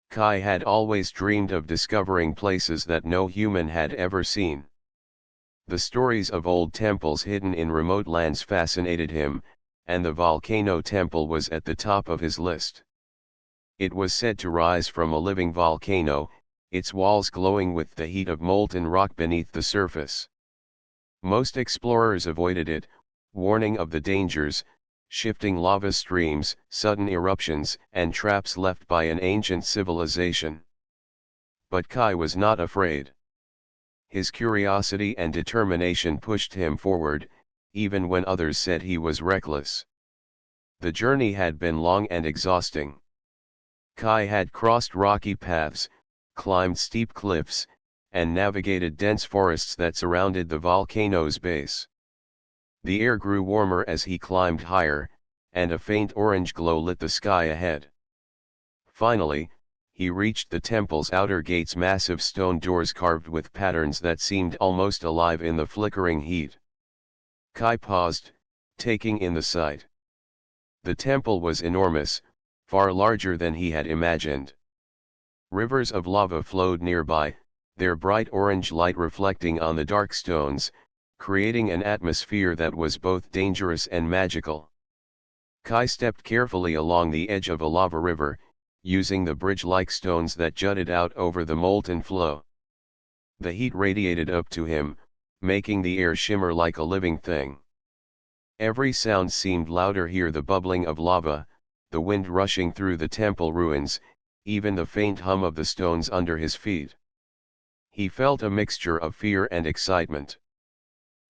Kai had always dreamed of discovering places that no human had ever seen. The stories of old temples hidden in remote lands fascinated him, and the Volcano temple was at the top of his list. It was said to rise from a living volcano, its walls glowing with the heat of molten rock beneath the surface. Most explorers avoided it, warning of the dangers, shifting lava streams, sudden eruptions, and traps left by an ancient civilization. But Kai was not afraid. His curiosity and determination pushed him forward, even when others said he was reckless. The journey had been long and exhausting. Kai had crossed rocky paths, climbed steep cliffs, and navigated dense forests that surrounded the volcano's base. The air grew warmer as he climbed higher, and a faint orange glow lit the sky ahead. Finally, he reached the temple's outer gate's massive stone doors carved with patterns that seemed almost alive in the flickering heat. Kai paused, taking in the sight. The temple was enormous, far larger than he had imagined. Rivers of lava flowed nearby, their bright orange light reflecting on the dark stones, creating an atmosphere that was both dangerous and magical. Kai stepped carefully along the edge of a lava river, using the bridge-like stones that jutted out over the molten flow. The heat radiated up to him, making the air shimmer like a living thing. Every sound seemed louder here: the bubbling of lava, the wind rushing through the temple ruins, even the faint hum of the stones under his feet. He felt a mixture of fear and excitement.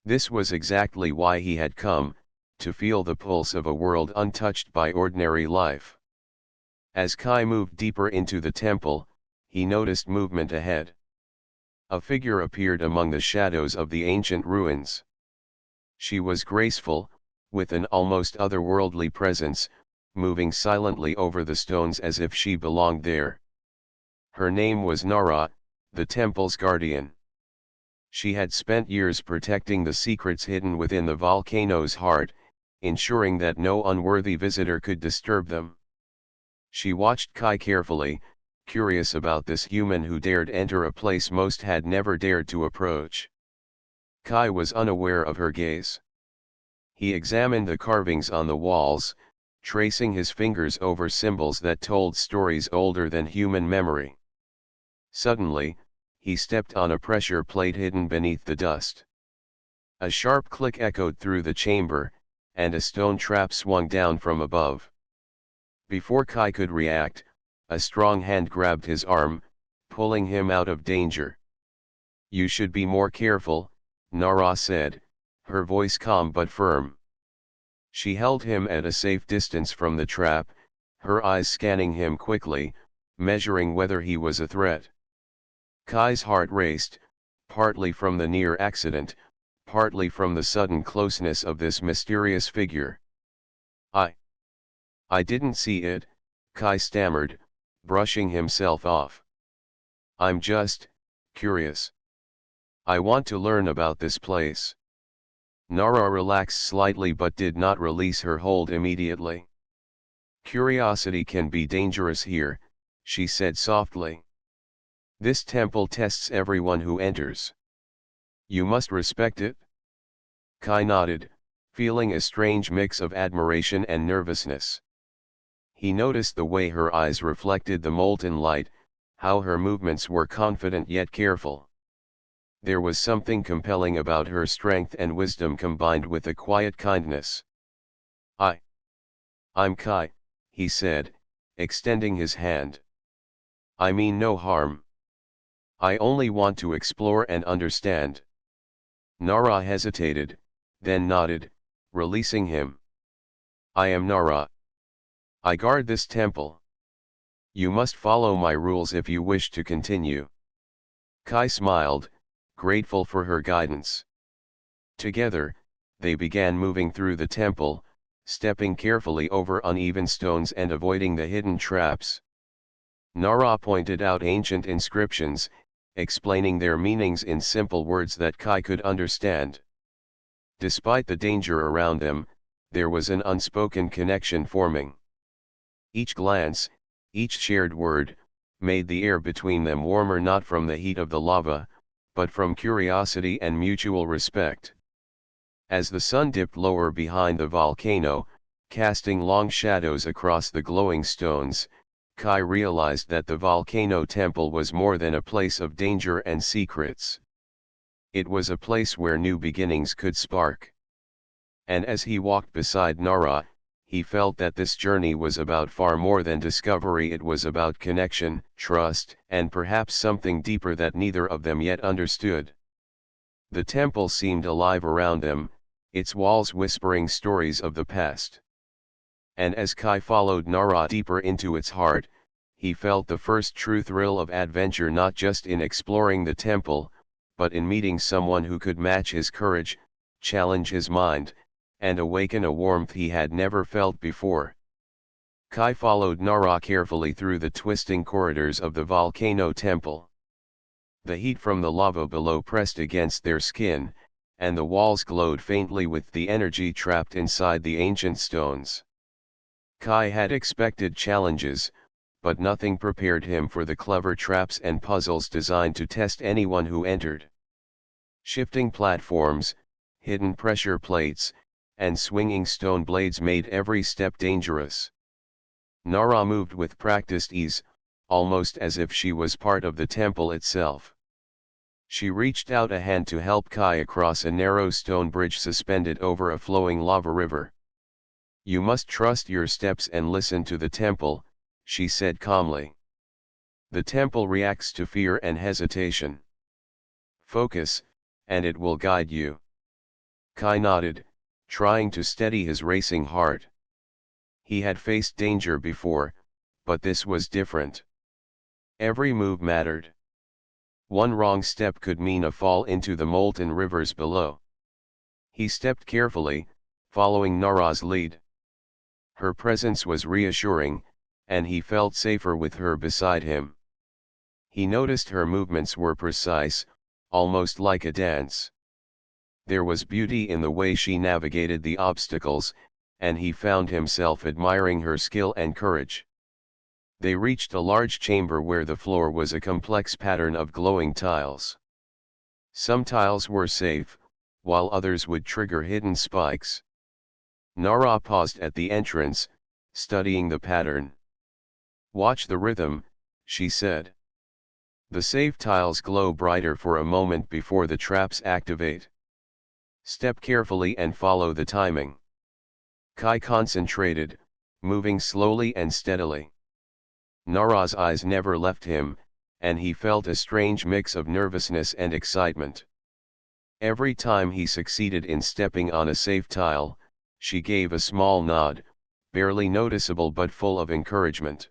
This was exactly why he had come, to feel the pulse of a world untouched by ordinary life. As Kai moved deeper into the temple, he noticed movement ahead. A figure appeared among the shadows of the ancient ruins. She was graceful, with an almost otherworldly presence, moving silently over the stones as if she belonged there. Her name was Nara, the temple's guardian. She had spent years protecting the secrets hidden within the volcano's heart, ensuring that no unworthy visitor could disturb them. She watched Kai carefully, curious about this human who dared enter a place most had never dared to approach. Kai was unaware of her gaze. He examined the carvings on the walls, tracing his fingers over symbols that told stories older than human memory. Suddenly, he stepped on a pressure plate hidden beneath the dust. A sharp click echoed through the chamber, and a stone trap swung down from above. Before Kai could react, a strong hand grabbed his arm, pulling him out of danger. "You should be more careful," Nara said, her voice calm but firm. She held him at a safe distance from the trap, her eyes scanning him quickly, measuring whether he was a threat. Kai's heart raced, partly from the near accident, partly from the sudden closeness of this mysterious figure. I didn't see it," Kai stammered, brushing himself off. "I'm just curious. I want to learn about this place." Nara relaxed slightly but did not release her hold immediately. "Curiosity can be dangerous here," she said softly. "This temple tests everyone who enters. You must respect it." Kai nodded, feeling a strange mix of admiration and nervousness. He noticed the way her eyes reflected the molten light, how her movements were confident yet careful. There was something compelling about her strength and wisdom combined with a quiet kindness. I'm Kai," he said, extending his hand. "I mean no harm. I only want to explore and understand." Nara hesitated, then nodded, releasing him. "I am Nara. I guard this temple. You must follow my rules if you wish to continue." Kai smiled, grateful for her guidance. Together, they began moving through the temple, stepping carefully over uneven stones and avoiding the hidden traps. Nara pointed out ancient inscriptions, explaining their meanings in simple words that Kai could understand. Despite the danger around them, there was an unspoken connection forming. Each glance, each shared word, made the air between them warmer not from the heat of the lava, but from curiosity and mutual respect. As the sun dipped lower behind the volcano, casting long shadows across the glowing stones, Kai realized that the volcano temple was more than a place of danger and secrets. It was a place where new beginnings could spark. And as he walked beside Nara, he felt that this journey was about far more than discovery. It was about connection, trust, and perhaps something deeper that neither of them yet understood. The temple seemed alive around them, its walls whispering stories of the past. And as Kai followed Nara deeper into its heart, he felt the first true thrill of adventure, not just in exploring the temple, but in meeting someone who could match his courage, challenge his mind, and awaken a warmth he had never felt before. Kai followed Nara carefully through the twisting corridors of the volcano temple. The heat from the lava below pressed against their skin, and the walls glowed faintly with the energy trapped inside the ancient stones. Kai had expected challenges, but nothing prepared him for the clever traps and puzzles designed to test anyone who entered. Shifting platforms, hidden pressure plates, and swinging stone blades made every step dangerous. Nara moved with practiced ease, almost as if she was part of the temple itself. She reached out a hand to help Kai across a narrow stone bridge suspended over a flowing lava river. "You must trust your steps and listen to the temple," she said calmly. "The temple reacts to fear and hesitation. Focus, and it will guide you." Kai nodded, trying to steady his racing heart. He had faced danger before, but this was different. Every move mattered. One wrong step could mean a fall into the molten rivers below. He stepped carefully, following Nara's lead. Her presence was reassuring, and he felt safer with her beside him. He noticed her movements were precise, almost like a dance. There was beauty in the way she navigated the obstacles, and he found himself admiring her skill and courage. They reached a large chamber where the floor was a complex pattern of glowing tiles. Some tiles were safe, while others would trigger hidden spikes. Nara paused at the entrance, studying the pattern. "Watch the rhythm," she said. "The safe tiles glow brighter for a moment before the traps activate. Step carefully and follow the timing." Kai concentrated, moving slowly and steadily. Nara's eyes never left him, and he felt a strange mix of nervousness and excitement. Every time he succeeded in stepping on a safe tile, she gave a small nod, barely noticeable but full of encouragement.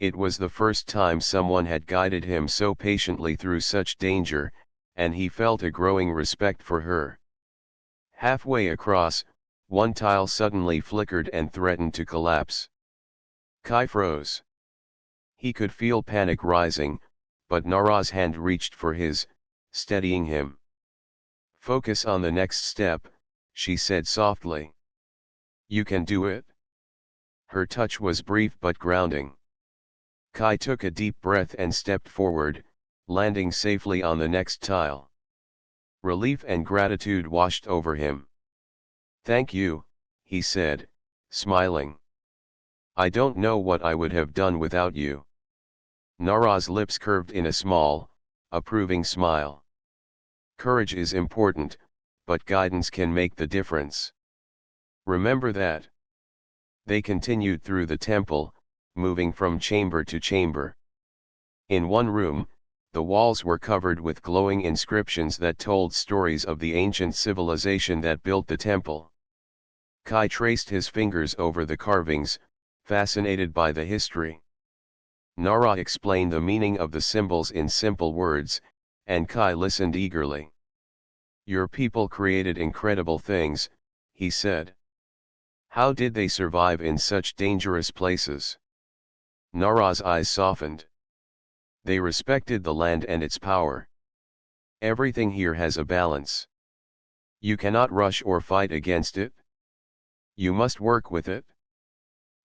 It was the first time someone had guided him so patiently through such danger, and he felt a growing respect for her. Halfway across, one tile suddenly flickered and threatened to collapse. Kai froze. He could feel panic rising, but Nara's hand reached for his, steadying him. "Focus on the next step," she said softly. "You can do it." Her touch was brief but grounding. Kai took a deep breath and stepped forward, landing safely on the next tile. Relief and gratitude washed over him. "Thank you," he said, smiling. "I don't know what I would have done without you." Nara's lips curved in a small, approving smile. "Courage is important, but guidance can make the difference. Remember that." They continued through the temple, moving from chamber to chamber. In one room, the walls were covered with glowing inscriptions that told stories of the ancient civilization that built the temple. Kai traced his fingers over the carvings, fascinated by the history. Nara explained the meaning of the symbols in simple words, and Kai listened eagerly. "Your people created incredible things," he said. "How did they survive in such dangerous places?" Nara's eyes softened. "They respected the land and its power. Everything here has a balance. You cannot rush or fight against it. You must work with it."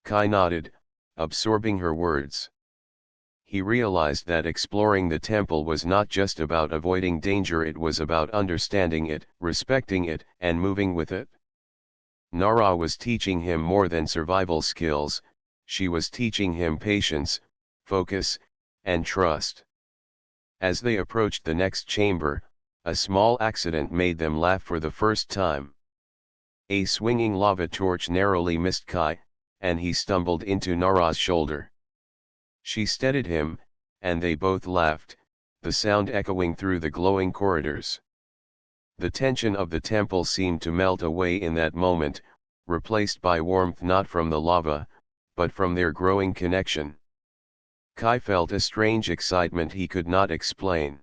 Kai nodded, absorbing her words. he realized that exploring the temple was not just about avoiding danger, it was about understanding it, respecting it, and moving with it. Nara was teaching him more than survival skills, she was teaching him patience, focus, and trust. As they approached the next chamber, a small accident made them laugh for the first time. A swinging lava torch narrowly missed Kai, and he stumbled into Nara's shoulder. She steadied him, and they both laughed, the sound echoing through the glowing corridors. The tension of the temple seemed to melt away in that moment, replaced by warmth not from the lava, but from their growing connection. Kai felt a strange excitement he could not explain.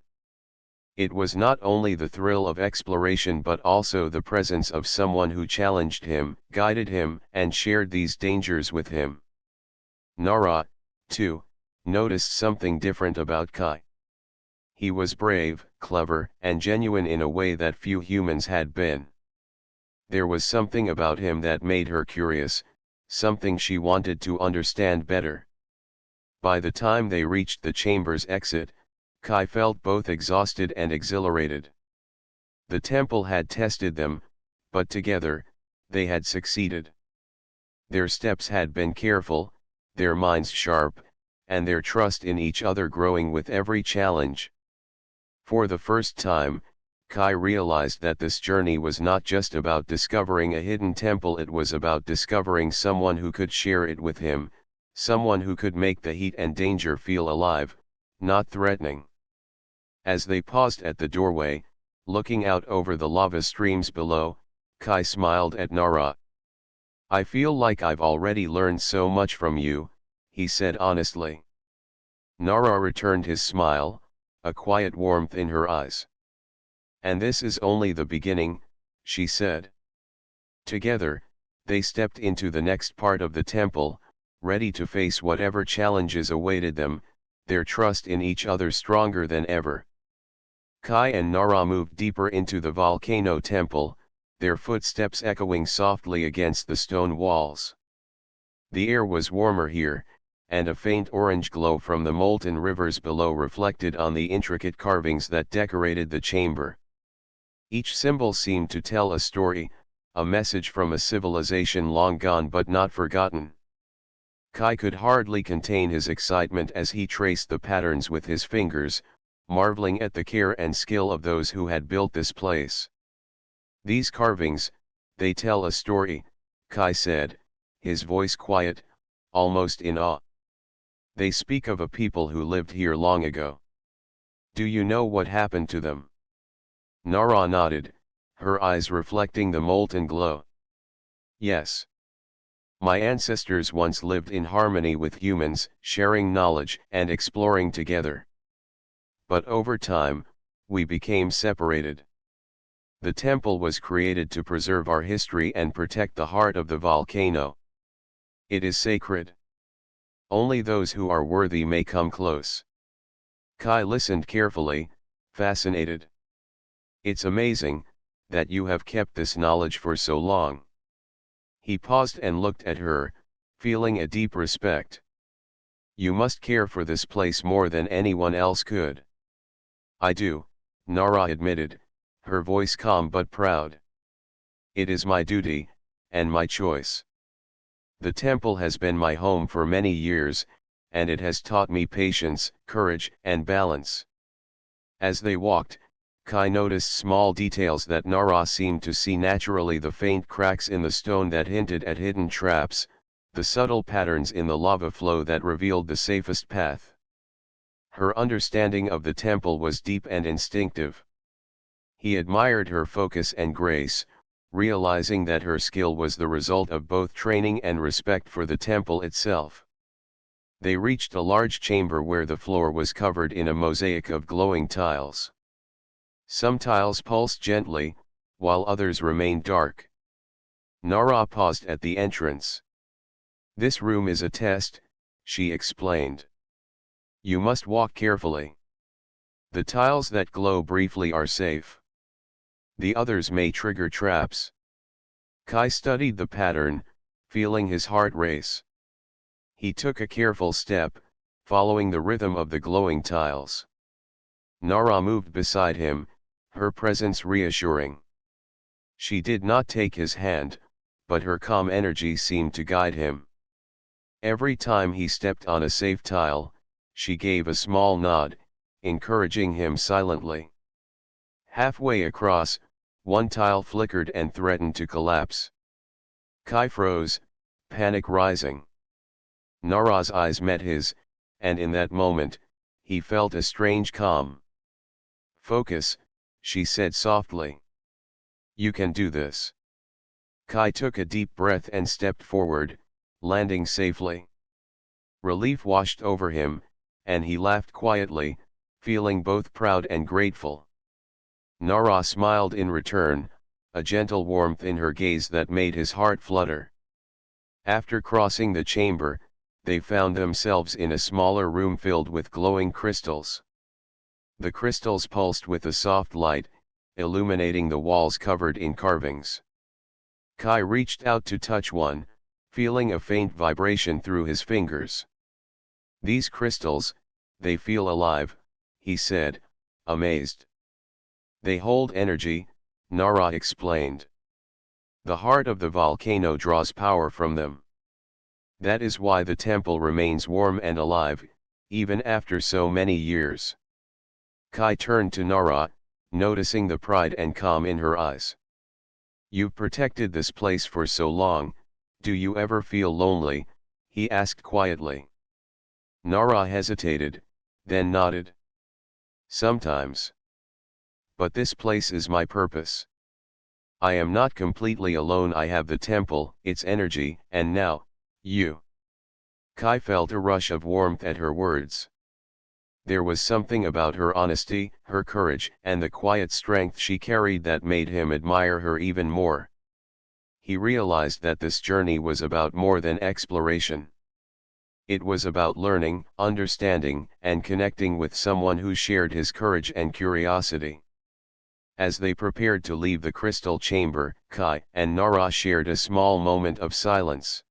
It was not only the thrill of exploration but also the presence of someone who challenged him, guided him, and shared these dangers with him. Nara, too, noticed something different about Kai. He was brave, clever, and genuine in a way that few humans had been. There was something about him that made her curious, something she wanted to understand better. By the time they reached the chamber's exit, Kai felt both exhausted and exhilarated. The temple had tested them, but together, they had succeeded. Their steps had been careful, their minds sharp, and their trust in each other growing with every challenge. For the first time, Kai realized that this journey was not just about discovering a hidden temple, it was about discovering someone who could share it with him, someone who could make the heat and danger feel alive, not threatening. As they paused at the doorway, looking out over the lava streams below, Kai smiled at Nara. "I feel like I've already learned so much from you," he said honestly. Nara returned his smile, a quiet warmth in her eyes. "And this is only the beginning," she said. Together, they stepped into the next part of the temple, ready to face whatever challenges awaited them, their trust in each other stronger than ever. Kai and Nara moved deeper into the volcano temple, their footsteps echoing softly against the stone walls. The air was warmer here, and a faint orange glow from the molten rivers below reflected on the intricate carvings that decorated the chamber. Each symbol seemed to tell a story, a message from a civilization long gone but not forgotten. Kai could hardly contain his excitement as he traced the patterns with his fingers, marveling at the care and skill of those who had built this place. "These carvings, they tell a story," Kai said, his voice quiet, almost in awe. "They speak of a people who lived here long ago. Do you know what happened to them?" Nara nodded, her eyes reflecting the molten glow. "Yes. My ancestors once lived in harmony with humans, sharing knowledge and exploring together. But over time, we became separated. The temple was created to preserve our history and protect the heart of the volcano. It is sacred. Only those who are worthy may come close." Kai listened carefully, fascinated. "It's amazing, that you have kept this knowledge for so long." He paused and looked at her, feeling a deep respect. "You must care for this place more than anyone else could." "I do," Nara admitted, her voice calm but proud. "It is my duty, and my choice. The temple has been my home for many years, and it has taught me patience, courage, and balance." As they walked, Kai noticed small details that Nara seemed to see naturally: the faint cracks in the stone that hinted at hidden traps, the subtle patterns in the lava flow that revealed the safest path. Her understanding of the temple was deep and instinctive. He admired her focus and grace, realizing that her skill was the result of both training and respect for the temple itself. They reached a large chamber where the floor was covered in a mosaic of glowing tiles. Some tiles pulsed gently, while others remained dark. Nara paused at the entrance. "This room is a test," she explained. "You must walk carefully. The tiles that glow briefly are safe. The others may trigger traps." Kai studied the pattern, feeling his heart race. He took a careful step, following the rhythm of the glowing tiles. Nara moved beside him, her presence reassuring. She did not take his hand, but her calm energy seemed to guide him. Every time he stepped on a safe tile, she gave a small nod, encouraging him silently. Halfway across, one tile flickered and threatened to collapse. Kai froze, panic rising. Nara's eyes met his, and in that moment, he felt a strange calm. "Focus," she said softly. "You can do this." Kai took a deep breath and stepped forward, landing safely. Relief washed over him, and he laughed quietly, feeling both proud and grateful. Nara smiled in return, a gentle warmth in her gaze that made his heart flutter. After crossing the chamber, they found themselves in a smaller room filled with glowing crystals. The crystals pulsed with a soft light, illuminating the walls covered in carvings. Kai reached out to touch one, feeling a faint vibration through his fingers. "These crystals, they feel alive," he said, amazed. "They hold energy," Nara explained. "The heart of the volcano draws power from them. That is why the temple remains warm and alive, even after so many years." Kai turned to Nara, noticing the pride and calm in her eyes. "You've protected this place for so long, do you ever feel lonely?" he asked quietly. Nara hesitated, then nodded. "Sometimes. But this place is my purpose. I am not completely alone. I have the temple, its energy, and now, you." Kai felt a rush of warmth at her words. There was something about her honesty, her courage, and the quiet strength she carried that made him admire her even more. He realized that this journey was about more than exploration. It was about learning, understanding, and connecting with someone who shared his courage and curiosity. As they prepared to leave the crystal chamber, Kai and Nara shared a small moment of silence.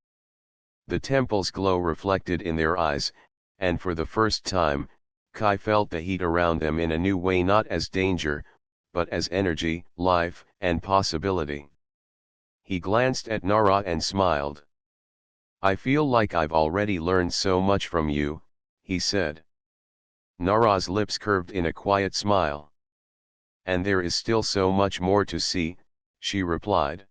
The temple's glow reflected in their eyes, and for the first time, Kai felt the heat around them in a new way, not as danger, but as energy, life, and possibility. He glanced at Nara and smiled. "I feel like I've already learned so much from you," he said. Nara's lips curved in a quiet smile. "And there is still so much more to see," she replied.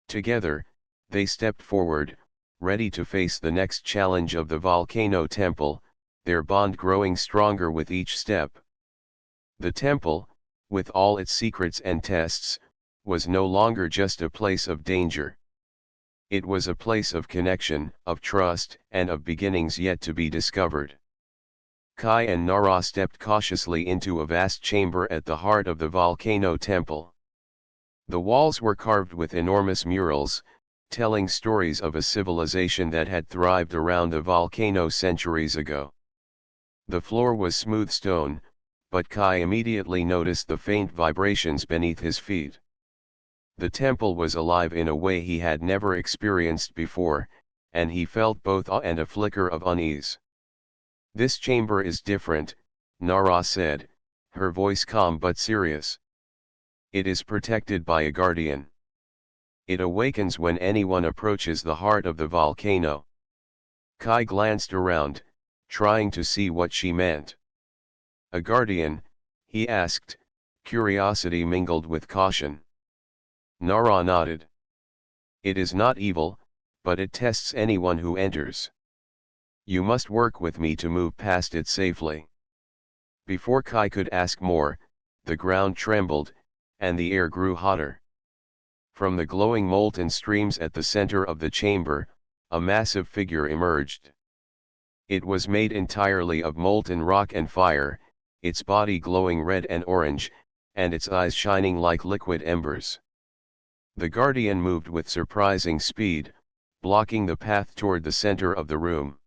Together, they stepped forward, ready to face the next challenge of the volcano temple, their bond growing stronger with each step. The temple, with all its secrets and tests, was no longer just a place of danger. It was a place of connection, of trust, and of beginnings yet to be discovered. Kai and Nara stepped cautiously into a vast chamber at the heart of the volcano temple. The walls were carved with enormous murals, telling stories of a civilization that had thrived around the volcano centuries ago. The floor was smooth stone, but Kai immediately noticed the faint vibrations beneath his feet. The temple was alive in a way he had never experienced before, and he felt both awe and a flicker of unease. "This chamber is different," Nara said, her voice calm but serious. "It is protected by a guardian. It awakens when anyone approaches the heart of the volcano." Kai glanced around, trying to see what she meant. "A guardian?" he asked, curiosity mingled with caution. Nara nodded. "It is not evil, but it tests anyone who enters. You must work with me to move past it safely." Before Kai could ask more, the ground trembled, and the air grew hotter. From the glowing molten streams at the center of the chamber, a massive figure emerged. It was made entirely of molten rock and fire, its body glowing red and orange, and its eyes shining like liquid embers. The guardian moved with surprising speed, blocking the path toward the center of the room.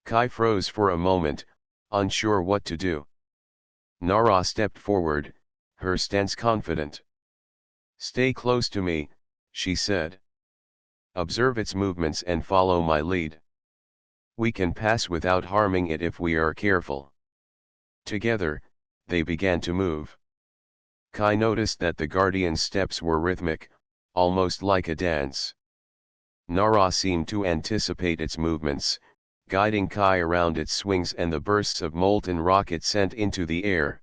Kai froze for a moment, unsure what to do. Nara stepped forward, her stance confident. "Stay close to me," she said. "Observe its movements and follow my lead." We can pass without harming it if we are careful. Together, they began to move. Kai noticed that the guardian's steps were rhythmic, almost like a dance. Nara seemed to anticipate its movements, guiding Kai around its swings and the bursts of molten rock it sent into the air.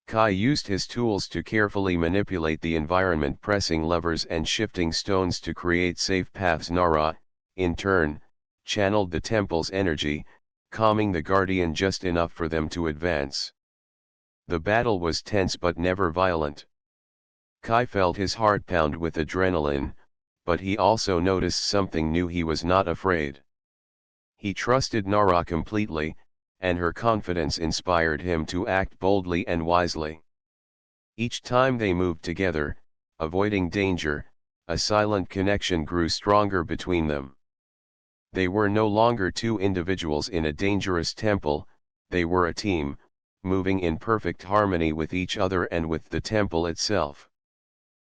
Kai used his tools to carefully manipulate the environment, pressing levers and shifting stones to create safe paths. Nara, in turn, channeled the temple's energy, calming the guardian just enough for them to advance. The battle was tense but never violent. Kai felt his heart pound with adrenaline, but he also noticed something new. He was not afraid. He trusted Nara completely, and her confidence inspired him to act boldly and wisely. Each time they moved together, avoiding danger, a silent connection grew stronger between them. They were no longer two individuals in a dangerous temple, they were a team, moving in perfect harmony with each other and with the temple itself.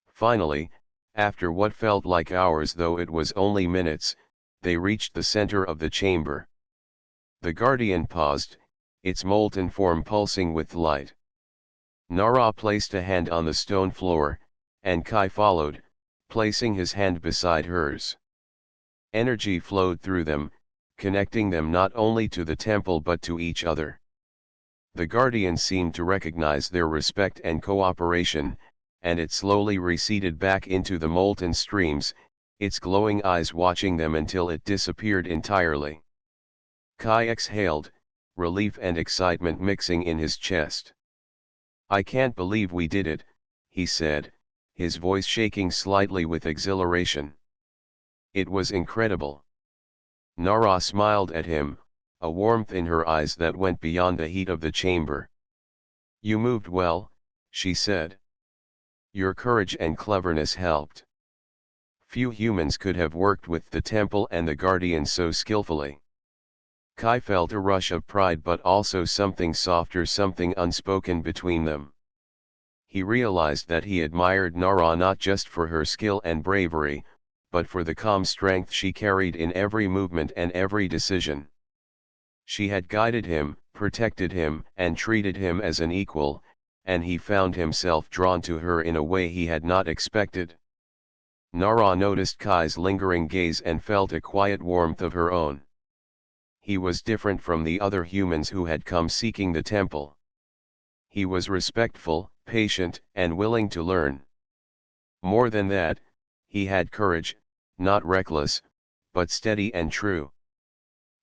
Finally, after what felt like hours, though it was only minutes, they reached the center of the chamber. The guardian paused, its molten form pulsing with light. Nara placed a hand on the stone floor, and Kai followed, placing his hand beside hers. Energy flowed through them, connecting them not only to the temple but to each other. The guardian seemed to recognize their respect and cooperation, and it slowly receded back into the molten streams, its glowing eyes watching them until it disappeared entirely. Kai exhaled, relief and excitement mixing in his chest. "I can't believe we did it," he said, his voice shaking slightly with exhilaration. "It was incredible." Nara smiled at him, a warmth in her eyes that went beyond the heat of the chamber. "You moved well," she said. "Your courage and cleverness helped. Few humans could have worked with the temple and the guardian so skillfully." Kai felt a rush of pride but also something softer, something unspoken between them. He realized that he admired Nara not just for her skill and bravery, but for the calm strength she carried in every movement and every decision. She had guided him, protected him, and treated him as an equal, and he found himself drawn to her in a way he had not expected. Nara noticed Kai's lingering gaze and felt a quiet warmth of her own. He was different from the other humans who had come seeking the temple. He was respectful, patient, and willing to learn. More than that, he had courage, not reckless, but steady and true.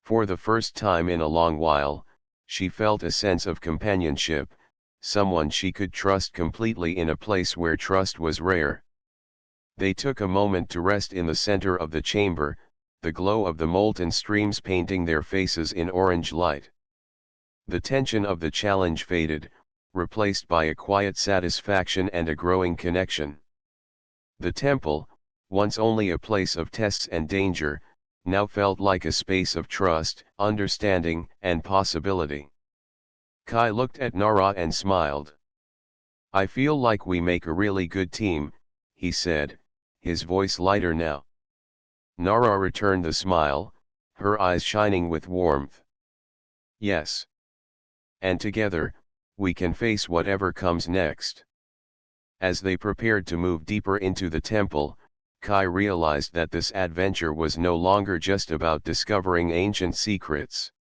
For the first time in a long while, she felt a sense of companionship, someone she could trust completely in a place where trust was rare. They took a moment to rest in the center of the chamber, the glow of the molten streams painting their faces in orange light. The tension of the challenge faded, replaced by a quiet satisfaction and a growing connection. The temple, once only a place of tests and danger, now felt like a space of trust, understanding, and possibility. Kai looked at Nara and smiled. "I feel like we make a really good team," he said, his voice lighter now. Nara returned the smile, her eyes shining with warmth. "Yes. And together, we can face whatever comes next." As they prepared to move deeper into the temple, Kai realized that this adventure was no longer just about discovering ancient secrets.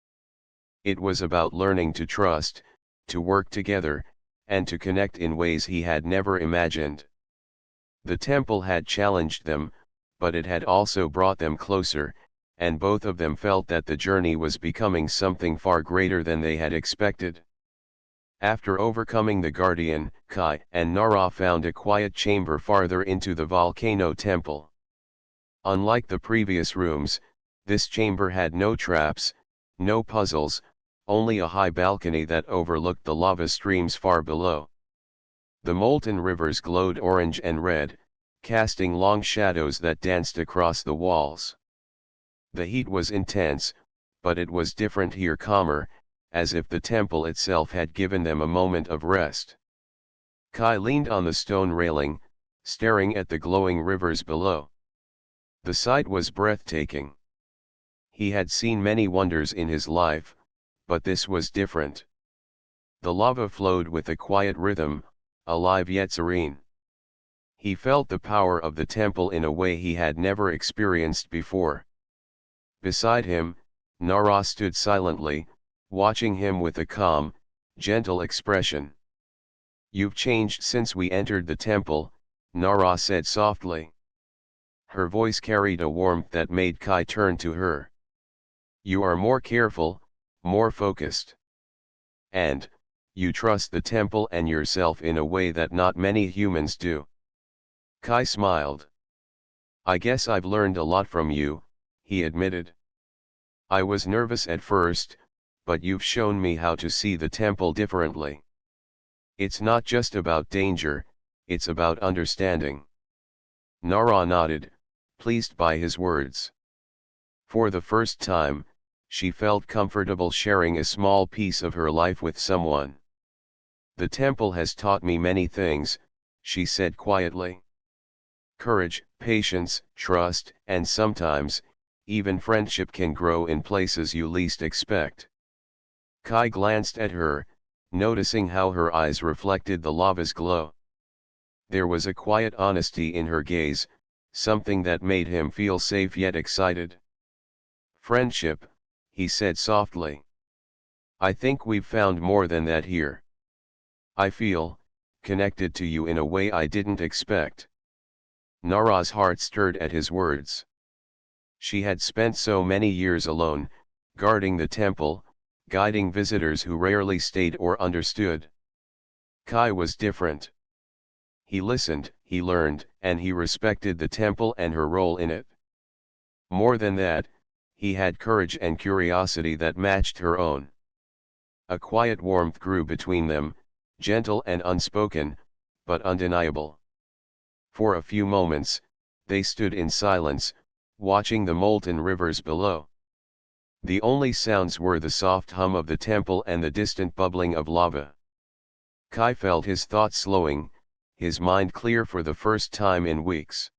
It was about learning to trust, to work together, and to connect in ways he had never imagined. The temple had challenged them, but it had also brought them closer, and both of them felt that the journey was becoming something far greater than they had expected. After overcoming the guardian, Kai and Nara found a quiet chamber farther into the Volcano temple. Unlike the previous rooms, this chamber had no traps, no puzzles, only a high balcony that overlooked the lava streams far below. The molten rivers glowed orange and red, casting long shadows that danced across the walls. The heat was intense, but it was different here, calmer, as if the temple itself had given them a moment of rest. Kai leaned on the stone railing, staring at the glowing rivers below. The sight was breathtaking. He had seen many wonders in his life, but this was different. The lava flowed with a quiet rhythm, alive yet serene. He felt the power of the temple in a way he had never experienced before. Beside him, Nara stood silently, watching him with a calm, gentle expression. "You've changed since we entered the temple," Nara said softly. Her voice carried a warmth that made Kai turn to her. "You are more careful, more focused. And, you trust the temple and yourself in a way that not many humans do." Kai smiled. "I guess I've learned a lot from you," he admitted. "I was nervous at first, but you've shown me how to see the temple differently. It's not just about danger, it's about understanding." Nara nodded, pleased by his words. For the first time, she felt comfortable sharing a small piece of her life with someone. "The temple has taught me many things," she said quietly. "Courage, patience, trust, and sometimes, even friendship can grow in places you least expect." Kai glanced at her, noticing how her eyes reflected the lava's glow. There was a quiet honesty in her gaze, something that made him feel safe yet excited. "Friendship," he said softly. "I think we've found more than that here. I feel connected to you in a way I didn't expect." Nara's heart stirred at his words. She had spent so many years alone, guarding the temple, guiding visitors who rarely stayed or understood. Kai was different. He listened, he learned, and he respected the temple and her role in it. More than that, he had courage and curiosity that matched her own. A quiet warmth grew between them, gentle and unspoken, but undeniable. For a few moments, they stood in silence, watching the molten rivers below. The only sounds were the soft hum of the temple and the distant bubbling of lava. Kai felt his thoughts slowing, his mind clear for the first time in weeks.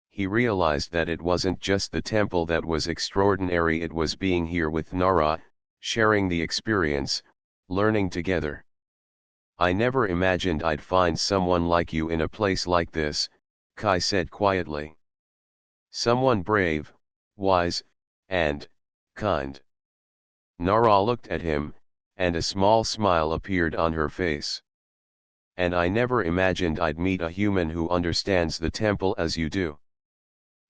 He realized that it wasn't just the temple that was extraordinary, it was being here with Nara, sharing the experience, learning together. "I never imagined I'd find someone like you in a place like this," Kai said quietly. "Someone brave, wise, and kind." Nara looked at him, and a small smile appeared on her face. "And I never imagined I'd meet a human who understands the temple as you do.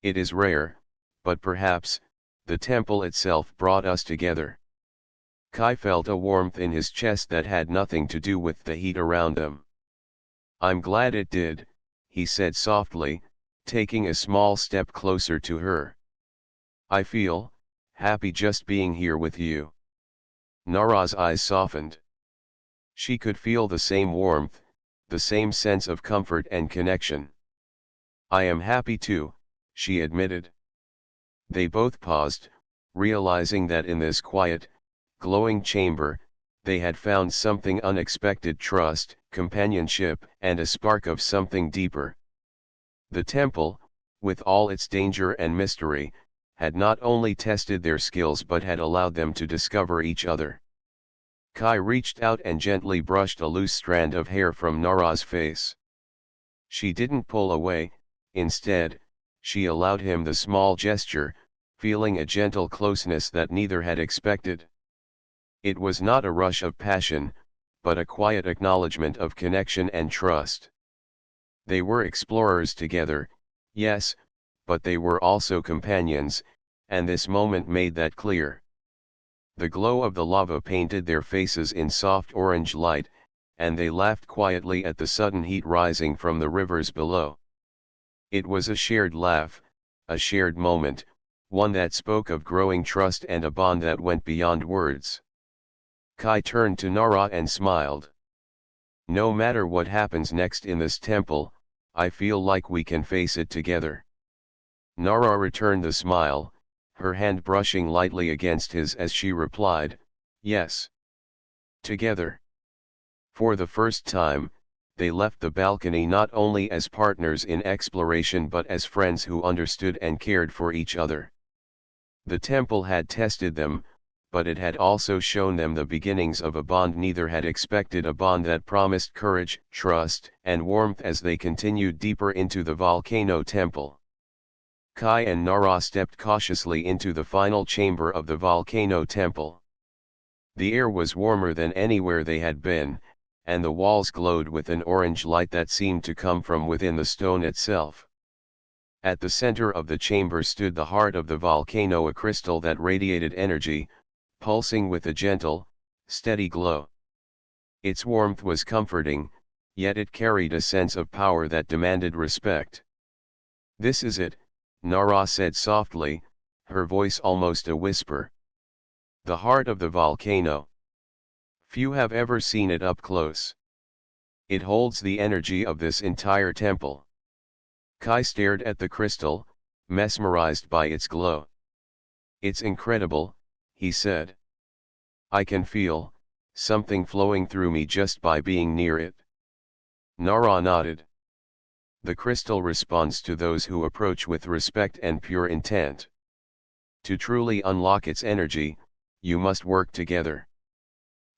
It is rare, but perhaps, the temple itself brought us together." Kai felt a warmth in his chest that had nothing to do with the heat around them. "I'm glad it did," he said softly, taking a small step closer to her. "I feel happy just being here with you." Nara's eyes softened. She could feel the same warmth, the same sense of comfort and connection. "I am happy too," she admitted. They both paused, realizing that in this quiet, glowing chamber, they had found something unexpected: trust, companionship, and a spark of something deeper. The temple, with all its danger and mystery, had not only tested their skills but had allowed them to discover each other. Kai reached out and gently brushed a loose strand of hair from Nara's face. She didn't pull away, instead, she allowed him the small gesture, feeling a gentle closeness that neither had expected. It was not a rush of passion, but a quiet acknowledgement of connection and trust. They were explorers together, yes, but they were also companions, and this moment made that clear. The glow of the lava painted their faces in soft orange light, and they laughed quietly at the sudden heat rising from the rivers below. It was a shared laugh, a shared moment, one that spoke of growing trust and a bond that went beyond words. Kai turned to Nara and smiled. "No matter what happens next in this temple, I feel like we can face it together." Nara returned the smile, her hand brushing lightly against his as she replied, "Yes. Together." For the first time, they left the balcony not only as partners in exploration but as friends who understood and cared for each other. The temple had tested them, but it had also shown them the beginnings of a bond neither had expected, a bond that promised courage, trust, and warmth as they continued deeper into the volcano temple. Kai and Nara stepped cautiously into the final chamber of the volcano temple. The air was warmer than anywhere they had been, and the walls glowed with an orange light that seemed to come from within the stone itself. At the center of the chamber stood the heart of the volcano, a crystal that radiated energy, pulsing with a gentle, steady glow. Its warmth was comforting, yet it carried a sense of power that demanded respect. "This is it," Nara said softly, her voice almost a whisper. "The heart of the volcano. Few have ever seen it up close. It holds the energy of this entire temple." Kai stared at the crystal, mesmerized by its glow. "It's incredible," he said. "I can feel something flowing through me just by being near it." Nara nodded. "The crystal responds to those who approach with respect and pure intent. To truly unlock its energy, you must work together."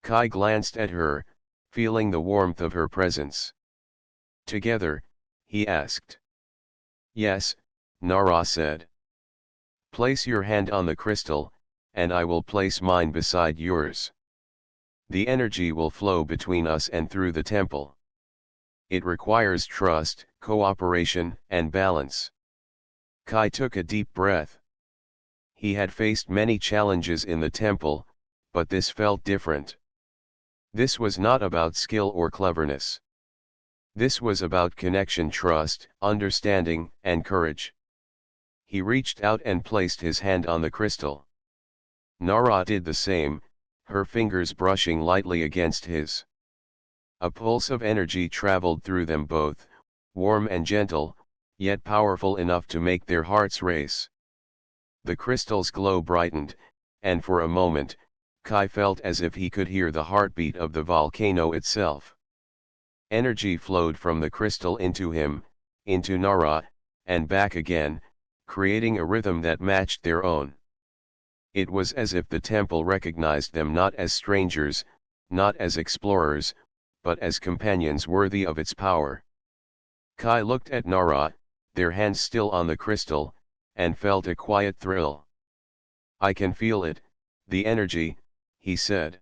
Kai glanced at her, feeling the warmth of her presence. "Together?" he asked. "Yes," Nara said. "Place your hand on the crystal, and I will place mine beside yours. The energy will flow between us and through the temple. It requires trust, cooperation, and balance." Kai took a deep breath. He had faced many challenges in the temple, but this felt different. This was not about skill or cleverness. This was about connection, trust, understanding, and courage. He reached out and placed his hand on the crystal. Nara did the same, her fingers brushing lightly against his. A pulse of energy traveled through them both, warm and gentle, yet powerful enough to make their hearts race. The crystal's glow brightened, and for a moment, Kai felt as if he could hear the heartbeat of the volcano itself. Energy flowed from the crystal into him, into Nara, and back again, creating a rhythm that matched their own. It was as if the temple recognized them not as strangers, not as explorers, but as companions worthy of its power. Kai looked at Nara, their hands still on the crystal, and felt a quiet thrill. "I can feel it, the energy," he said.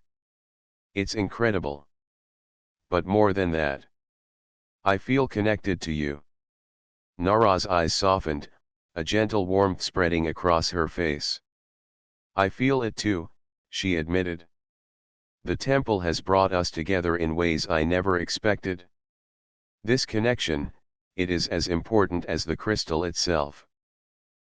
"It's incredible. But more than that, I feel connected to you." Nara's eyes softened, a gentle warmth spreading across her face. "I feel it too," she admitted. "The temple has brought us together in ways I never expected. This connection, it is as important as the crystal itself."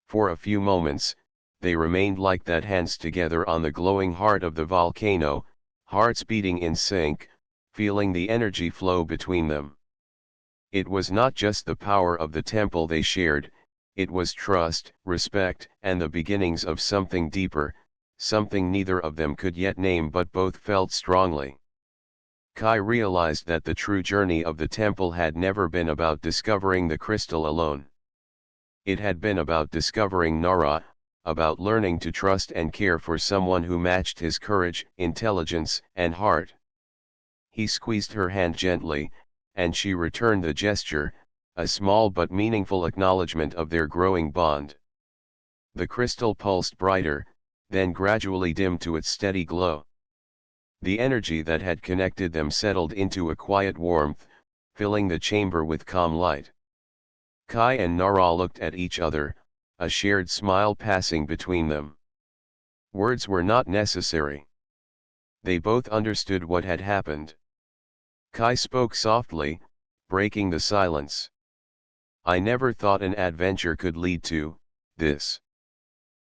For a few moments, they remained like that, hands together on the glowing heart of the volcano, hearts beating in sync, feeling the energy flow between them. It was not just the power of the temple they shared, it was trust, respect, and the beginnings of something deeper, something neither of them could yet name but both felt strongly. Kai realized that the true journey of the temple had never been about discovering the crystal alone. It had been about discovering Nara, about learning to trust and care for someone who matched his courage, intelligence, and heart. He squeezed her hand gently, and she returned the gesture, a small but meaningful acknowledgement of their growing bond. The crystal pulsed brighter, then gradually dimmed to its steady glow. The energy that had connected them settled into a quiet warmth, filling the chamber with calm light. Kai and Nara looked at each other, a shared smile passing between them. Words were not necessary. They both understood what had happened. Kai spoke softly, breaking the silence. "I never thought an adventure could lead to this.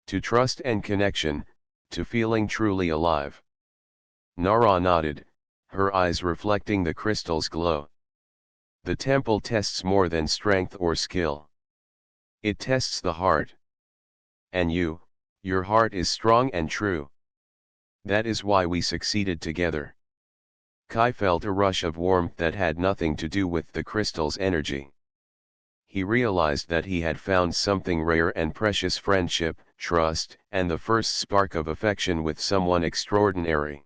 To trust and connection, to feeling truly alive." Nara nodded, her eyes reflecting the crystal's glow. "The temple tests more than strength or skill. It tests the heart. And your heart is strong and true. That is why we succeeded together." Kai felt a rush of warmth that had nothing to do with the crystal's energy. He realized that he had found something rare and precious: friendship, trust, and the first spark of affection with someone extraordinary.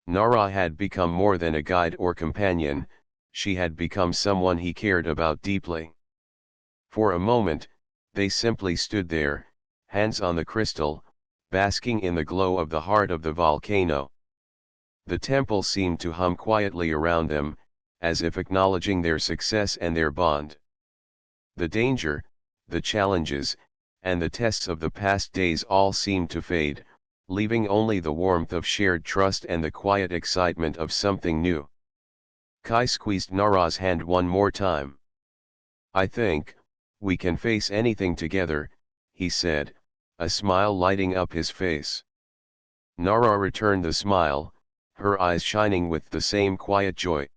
Nara had become more than a guide or companion, she had become someone he cared about deeply. For a moment, they simply stood there, hands on the crystal, basking in the glow of the heart of the volcano. The temple seemed to hum quietly around them, as if acknowledging their success and their bond. The danger, the challenges, and the tests of the past days all seemed to fade, leaving only the warmth of shared trust and the quiet excitement of something new. Kai squeezed Nara's hand one more time. "I think, we can face anything together," he said, a smile lighting up his face. Nara returned the smile, her eyes shining with the same quiet joy.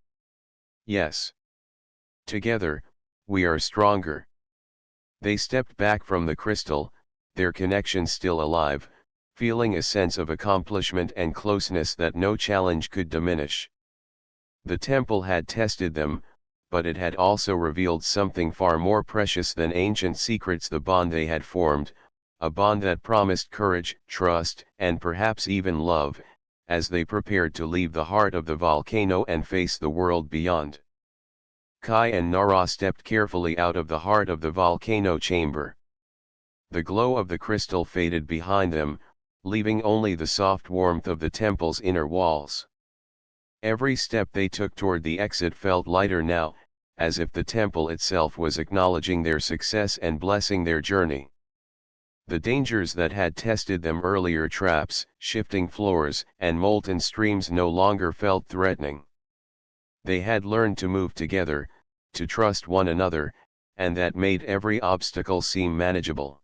"Yes. Together, we are stronger." They stepped back from the crystal, their connection still alive, feeling a sense of accomplishment and closeness that no challenge could diminish. The temple had tested them, but it had also revealed something far more precious than ancient secrets: the bond they had formed, a bond that promised courage, trust, and perhaps even love, as they prepared to leave the heart of the volcano and face the world beyond. Kai and Nara stepped carefully out of the heart of the volcano chamber. The glow of the crystal faded behind them, leaving only the soft warmth of the temple's inner walls. Every step they took toward the exit felt lighter now, as if the temple itself was acknowledging their success and blessing their journey. The dangers that had tested them earlier, traps, shifting floors, and molten streams, no longer felt threatening. They had learned to move together, to trust one another, and that made every obstacle seem manageable.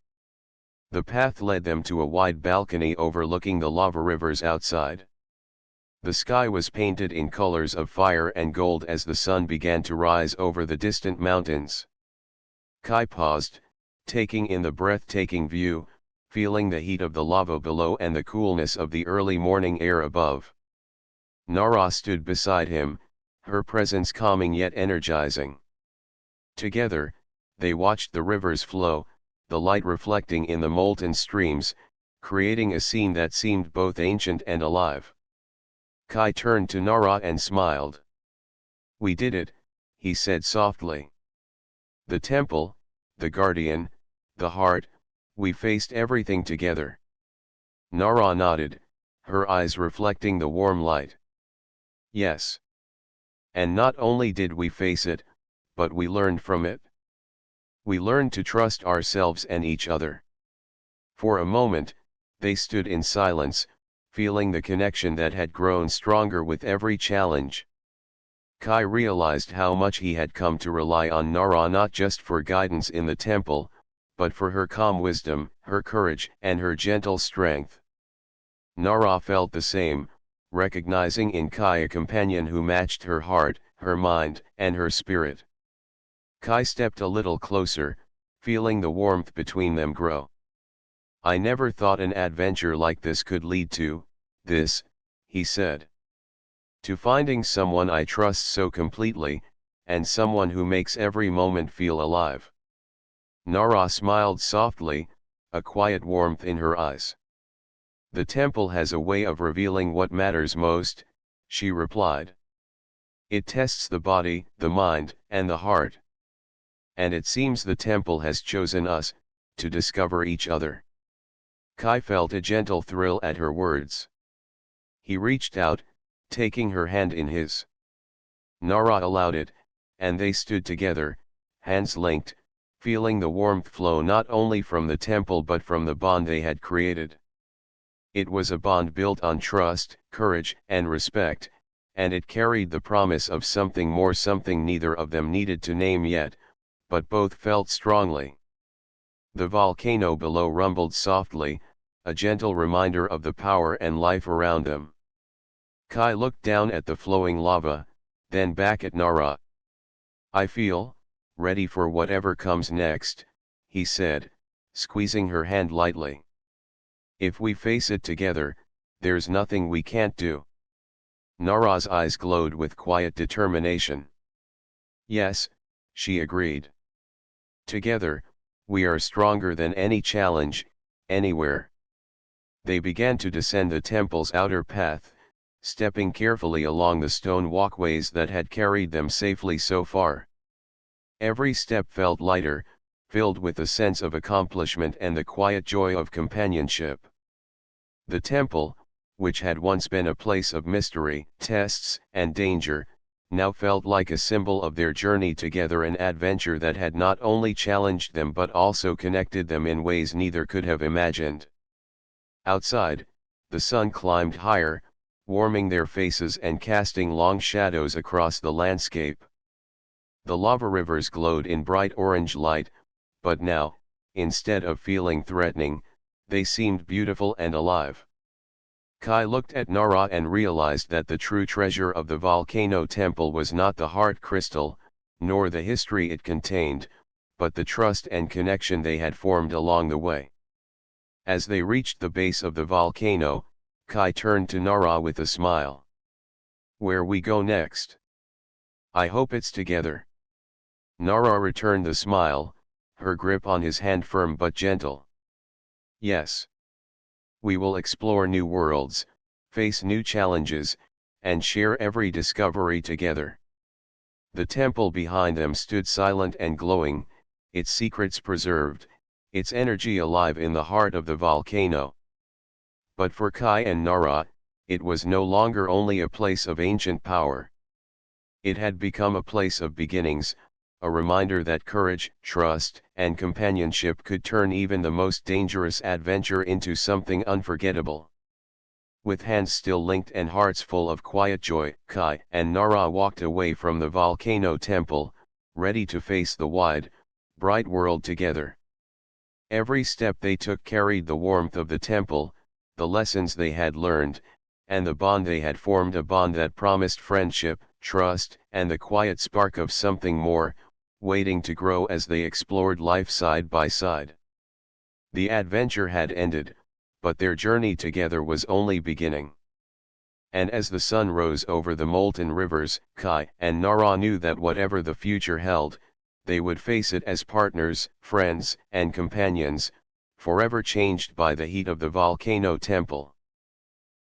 The path led them to a wide balcony overlooking the lava rivers outside. The sky was painted in colors of fire and gold as the sun began to rise over the distant mountains. Kai paused, taking in the breathtaking view, feeling the heat of the lava below and the coolness of the early morning air above. Nara stood beside him, her presence calming yet energizing. Together, they watched the rivers flow, the light reflecting in the molten streams, creating a scene that seemed both ancient and alive. Kai turned to Nara and smiled. "We did it," he said softly. "The temple, the guardian, the heart, we faced everything together." Nara nodded, her eyes reflecting the warm light. "Yes. And not only did we face it, but we learned from it. We learned to trust ourselves and each other." For a moment, they stood in silence, feeling the connection that had grown stronger with every challenge. Kai realized how much he had come to rely on Nara, not just for guidance in the temple, but for her calm wisdom, her courage, and her gentle strength. Nara felt the same, recognizing in Kai a companion who matched her heart, her mind, and her spirit. Kai stepped a little closer, feeling the warmth between them grow. "I never thought an adventure like this could lead to this," he said. "To finding someone I trust so completely, and someone who makes every moment feel alive." Nara smiled softly, a quiet warmth in her eyes. "The temple has a way of revealing what matters most," she replied. "It tests the body, the mind, and the heart. And it seems the temple has chosen us, to discover each other." Kai felt a gentle thrill at her words. He reached out, taking her hand in his. Nara allowed it, and they stood together, hands linked, feeling the warmth flow not only from the temple but from the bond they had created. It was a bond built on trust, courage, and respect, and it carried the promise of something more, something neither of them needed to name yet, but both felt strongly. The volcano below rumbled softly, a gentle reminder of the power and life around them. Kai looked down at the flowing lava, then back at Nara. "I feel ready for whatever comes next," he said, squeezing her hand lightly. "If we face it together, there's nothing we can't do." Nara's eyes glowed with quiet determination. "Yes," she agreed. "Together, we are stronger than any challenge, anywhere. They began to descend the temple's outer path, stepping carefully along the stone walkways that had carried them safely so far. Every step felt lighter, filled with a sense of accomplishment and the quiet joy of companionship. The temple, which had once been a place of mystery, tests, and danger, now felt like a symbol of their journey together, an adventure that had not only challenged them but also connected them in ways neither could have imagined. Outside, the sun climbed higher, warming their faces and casting long shadows across the landscape. The lava rivers glowed in bright orange light, but now, instead of feeling threatening, they seemed beautiful and alive. Kai looked at Nara and realized that the true treasure of the volcano temple was not the heart crystal, nor the history it contained, but the trust and connection they had formed along the way. As they reached the base of the volcano, Kai turned to Nara with a smile. "Where we go next? I hope it's together." Nara returned the smile, her grip on his hand firm but gentle. "Yes. We will explore new worlds, face new challenges, and share every discovery together." The temple behind them stood silent and glowing, its secrets preserved, its energy alive in the heart of the volcano. But for Kai and Nara, it was no longer only a place of ancient power. It had become a place of beginnings, a reminder that courage, trust, and companionship could turn even the most dangerous adventure into something unforgettable. With hands still linked and hearts full of quiet joy, Kai and Nara walked away from the volcano temple, ready to face the wide, bright world together. Every step they took carried the warmth of the temple, the lessons they had learned, and the bond they had formed, a bond that promised friendship, trust, and the quiet spark of something more, waiting to grow as they explored life side by side. The adventure had ended, but their journey together was only beginning. And as the sun rose over the molten rivers, Kai and Nara knew that whatever the future held, they would face it as partners, friends, and companions, forever changed by the heat of the volcano temple.